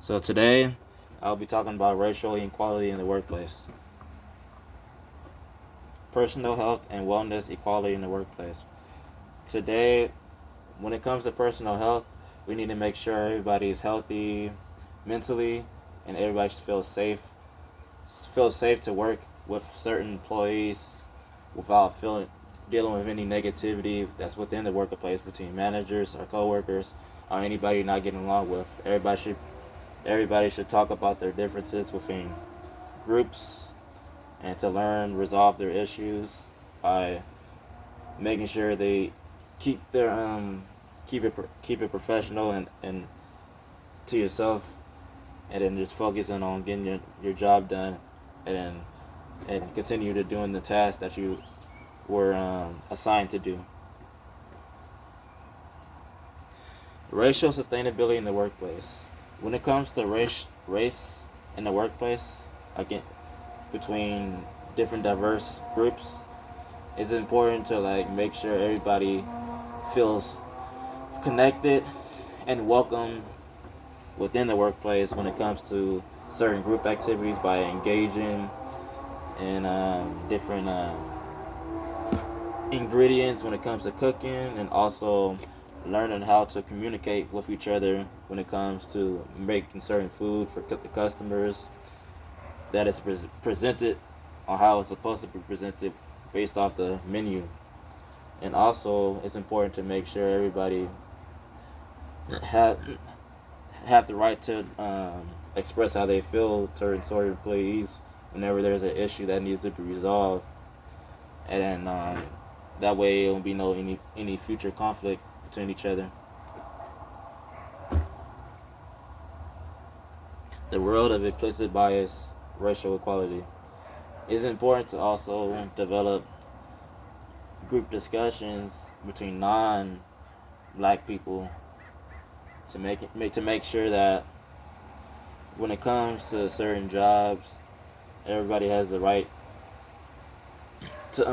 So today, I'll be talking about racial inequality in the workplace, personal health and wellness equality in the workplace. Today, when it comes to personal health, we need to make sure everybody is healthy mentally and everybody feels safe to work with certain employees without feeling dealing with any negativity that's within the workplace between managers or coworkers or anybody not getting along with. Everybody should talk about their differences within groups and to learn resolve their issues by making sure they keep their keep it professional and to yourself, and then just focusing on getting your job done, and then and continue to doing the tasks that you were assigned to do. Racial sustainability in the workplace. When it comes to race in the workplace, again between different diverse groups, it's important to like make sure everybody feels connected and welcome within the workplace when it comes to certain group activities by engaging in different ingredients when it comes to cooking, and also learning how to communicate with each other when it comes to making certain food for the customers, that is presented on how it's supposed to be presented based off the menu. And also, it's important to make sure everybody have have the right to express how they feel towards sort of employees whenever there's an issue that needs to be resolved, and then that way it won't be no any future conflict between each other. The world of implicit bias, racial equality. It's important to also develop group discussions between non-black people to make sure that when it comes to certain jobs, everybody has the right to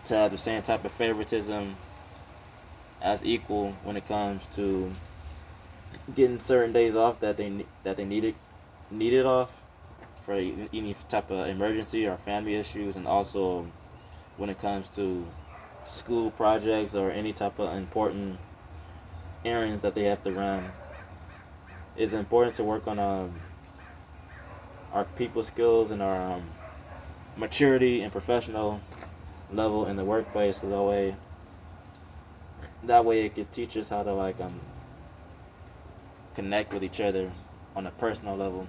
to have the same type of favoritism as equal when it comes to getting certain days off that they needed off for any type of emergency or family issues, and also when it comes to school projects or any type of important errands that they have to run. It's important to work on our people skills and our maturity and professional level in the workplace, so that way it could teach us how to like connect with each other on a personal level,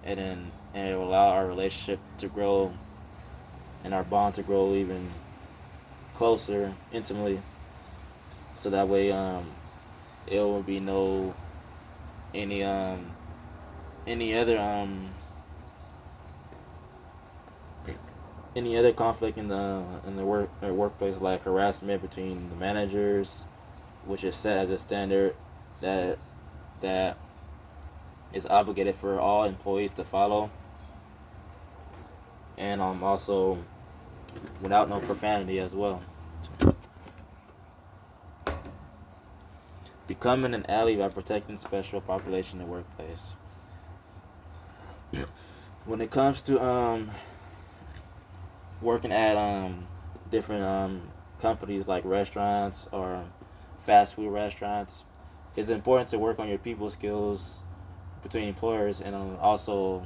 and it will allow our relationship to grow and our bond to grow even closer intimately, so that way it will be no any any other any other conflict in the workplace, like harassment between the managers, which is set as a standard that that is obligated for all employees to follow, and also without no profanity as well. Becoming an ally by protecting special population in the workplace. When it comes to working at different companies like restaurants or fast food restaurants, it's important to work on your people skills between employers, and also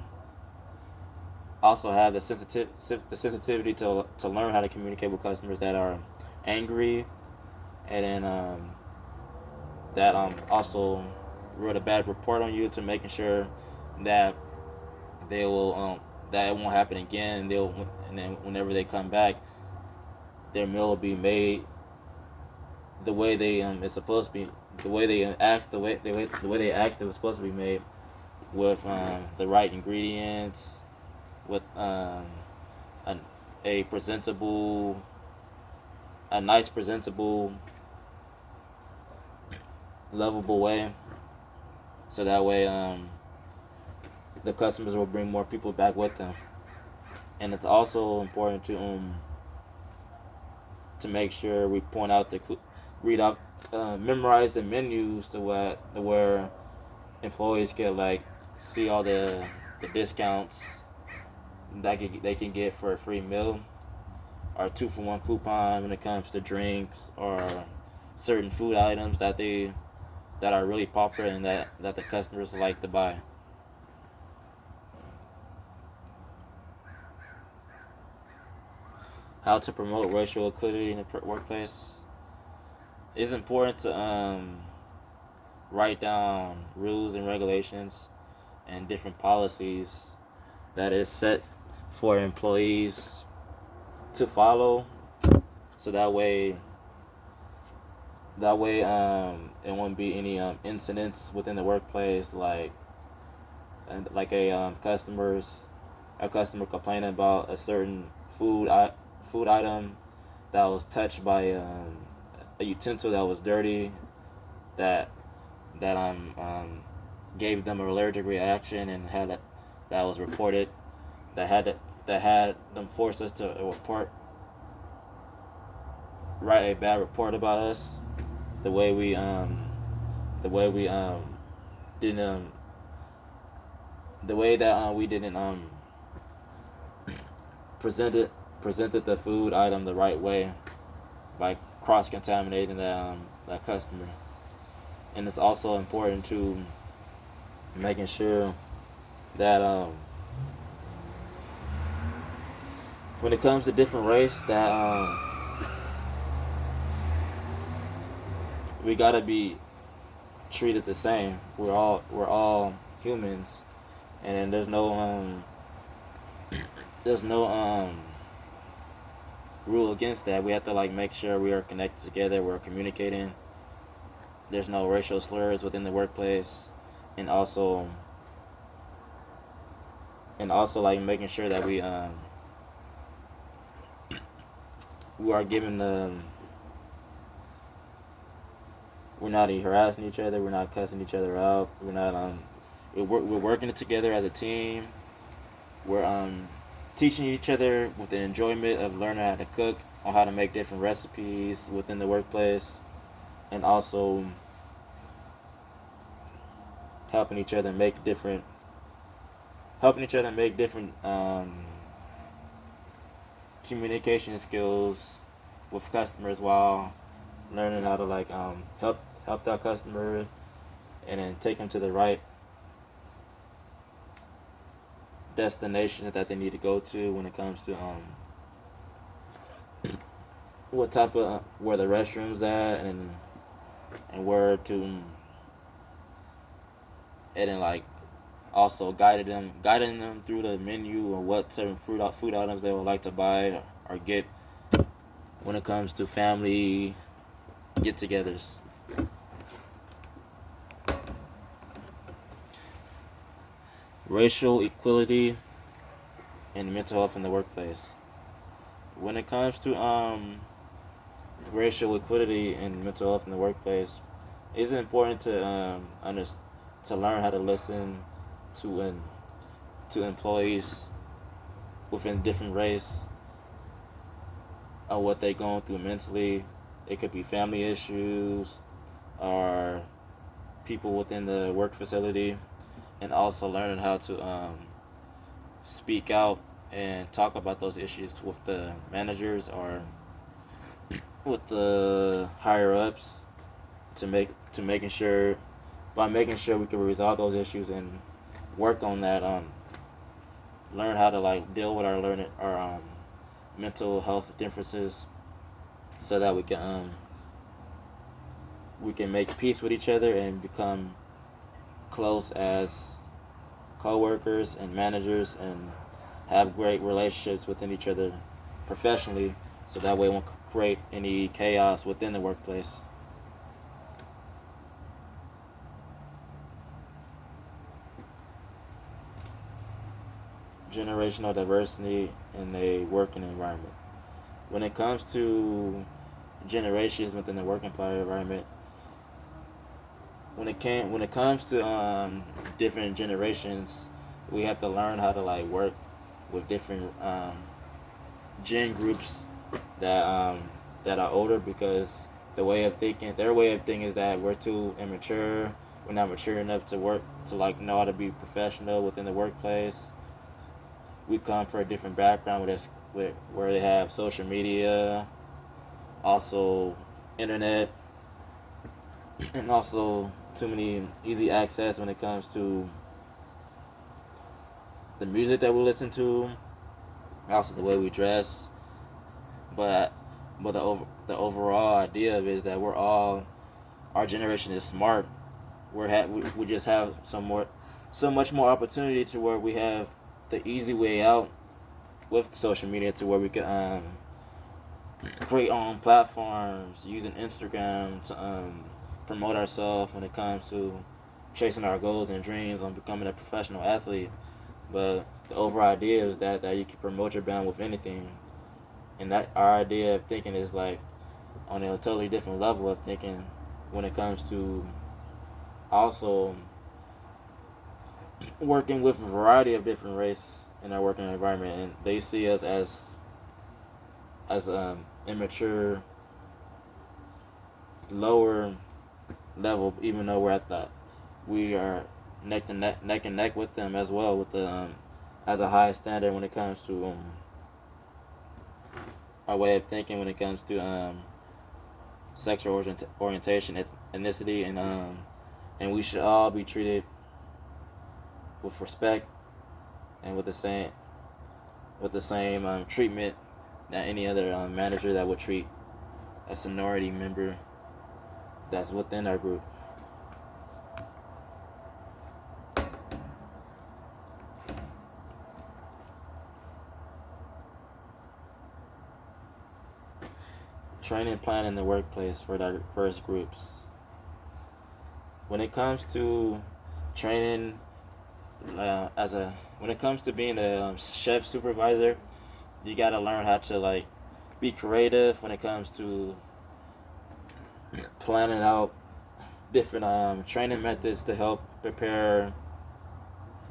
have the sensitivity to learn how to communicate with customers that are angry, and then that also wrote a bad report on you, to making sure that they will that it won't happen again. And then whenever they come back, their meal will be made the way they it's supposed to be, the way they asked the way they asked it was supposed to be made, with the right ingredients, with a, a presentable a nice presentable lovable way, so that way the customers will bring more people back with them. And it's also important to make sure we point out read out memorize the menus to where employees can like see all the discounts that they can get for a free meal or 2-for-1 coupon when it comes to drinks or certain food items that are really popular and that the customers like to buy. How to promote racial equity in the workplace? It's important to write down rules and regulations and different policies that is set for employees to follow, so that way it won't be any incidents within the workplace, like a customer complaining about a certain food item that was touched by a utensil that was dirty, that gave them an allergic reaction and that was reported, that had them force us to write a bad report about us, the way we didn't the way that we didn't presented presented the food item the right way by cross contaminating that customer. And it's also important to making sure that when it comes to different race, that we gotta be treated the same. We're all humans, and there's no rule against that. We have to like make sure we are connected together. We're communicating. There's no racial slurs within the workplace, and also like making sure that we are given the we're not harassing each other. We're not cussing each other out. We're not we're working together as a team. We're teaching each other with the enjoyment of learning how to cook, on how to make different recipes within the workplace, and also helping each other make different communication skills with customers, while learning how to like help that customer and then take them to the right destinations that they need to go to when it comes to what type of where the restrooms at, and where to, and then like also guiding them through the menu or what certain food items they would like to buy or get when it comes to family get-togethers. Racial equality and mental health in the workplace. When it comes to racial equality and mental health in the workplace, it's important to to learn how to listen to to employees within different race, or what they're going through mentally. It could be family issues or people within the work facility, and also learning how to speak out and talk about those issues with the managers or with the higher ups, to making sure by making sure we can resolve those issues and work on that, learn how to like deal with our mental health differences, so that we can make peace with each other and become close as co-workers and managers, and have great relationships within each other professionally, so that way it won't create any chaos within the workplace. Generational diversity in a working environment. When it comes to generations within the work environment, when it comes to different generations, we have to learn how to like work with different gen groups that are older, because their way of thinking is that we're too immature, we're not mature enough to work to like know how to be professional within the workplace. We come from a different background where they have social media, also internet, and also too many easy access when it comes to the music that we listen to, also the way we dress. But the overall idea of it is that we're all our generation is smart. We just have so much more opportunity to where we have the easy way out with social media to where we can create our own platforms using Instagram to promote ourselves when it comes to chasing our goals and dreams on becoming a professional athlete. But the overall idea is that you can promote your brand with anything, and that our idea of thinking is like on a totally different level of thinking when it comes to also working with a variety of different races in our working environment, and they see us as immature, lower level, even though we are neck and neck with them as well, with the as a high standard when it comes to our way of thinking when it comes to sexual orientation, ethnicity, and we should all be treated with respect and with the same treatment that any other manager that would treat a seniority member that's within our group. Training plan in the workplace for diverse groups. When it comes to training, when it comes to being a chef supervisor, you gotta learn how to like be creative when it comes to planning out different training methods to help prepare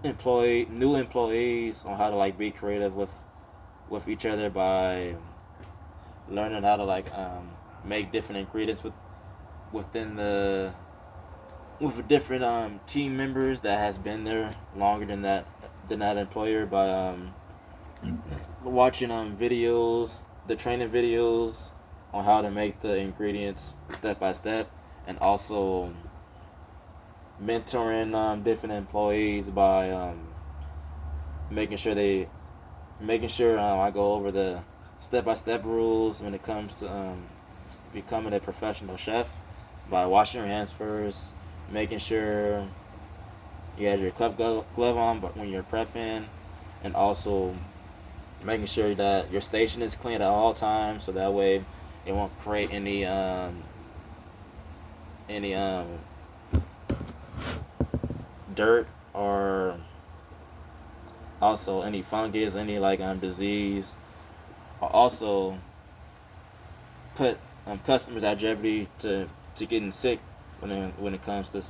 new employees on how to like be creative with each other by learning how to like make different ingredients within the with different team members that has been there longer than that employer by watching videos, the training videos on how to make the ingredients step by step, and also mentoring different employees by making sure I go over the step-by-step rules when it comes to becoming a professional chef by washing your hands first, making sure you have your glove on but when you're prepping, and also making sure that your station is clean at all times so that way it won't create any dirt or also any fungus, any like disease, or also put customers at jeopardy to getting sick when it comes to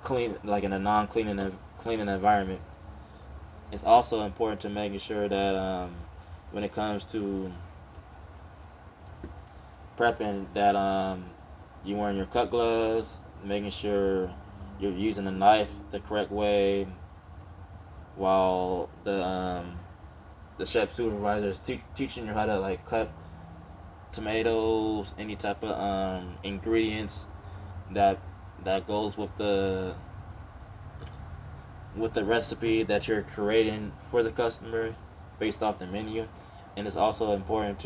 clean like in a cleaning environment. It's also important to making sure that when it comes to prepping that you're wearing your cut gloves, making sure you're using the knife the correct way, while the chef supervisor is teaching you how to like cut tomatoes, any type of ingredients that goes with the recipe that you're creating for the customer based off the menu. And it's also important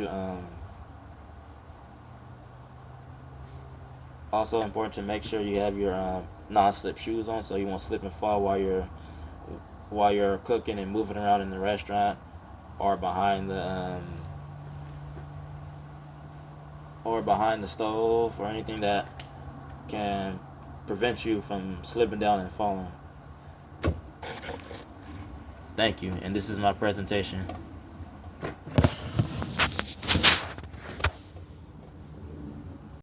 to make sure you have your non-slip shoes on so you won't slip and fall while you're cooking and moving around in the restaurant or behind the stove or anything that can prevent you from slipping down and falling. Thank you, and this is my presentation.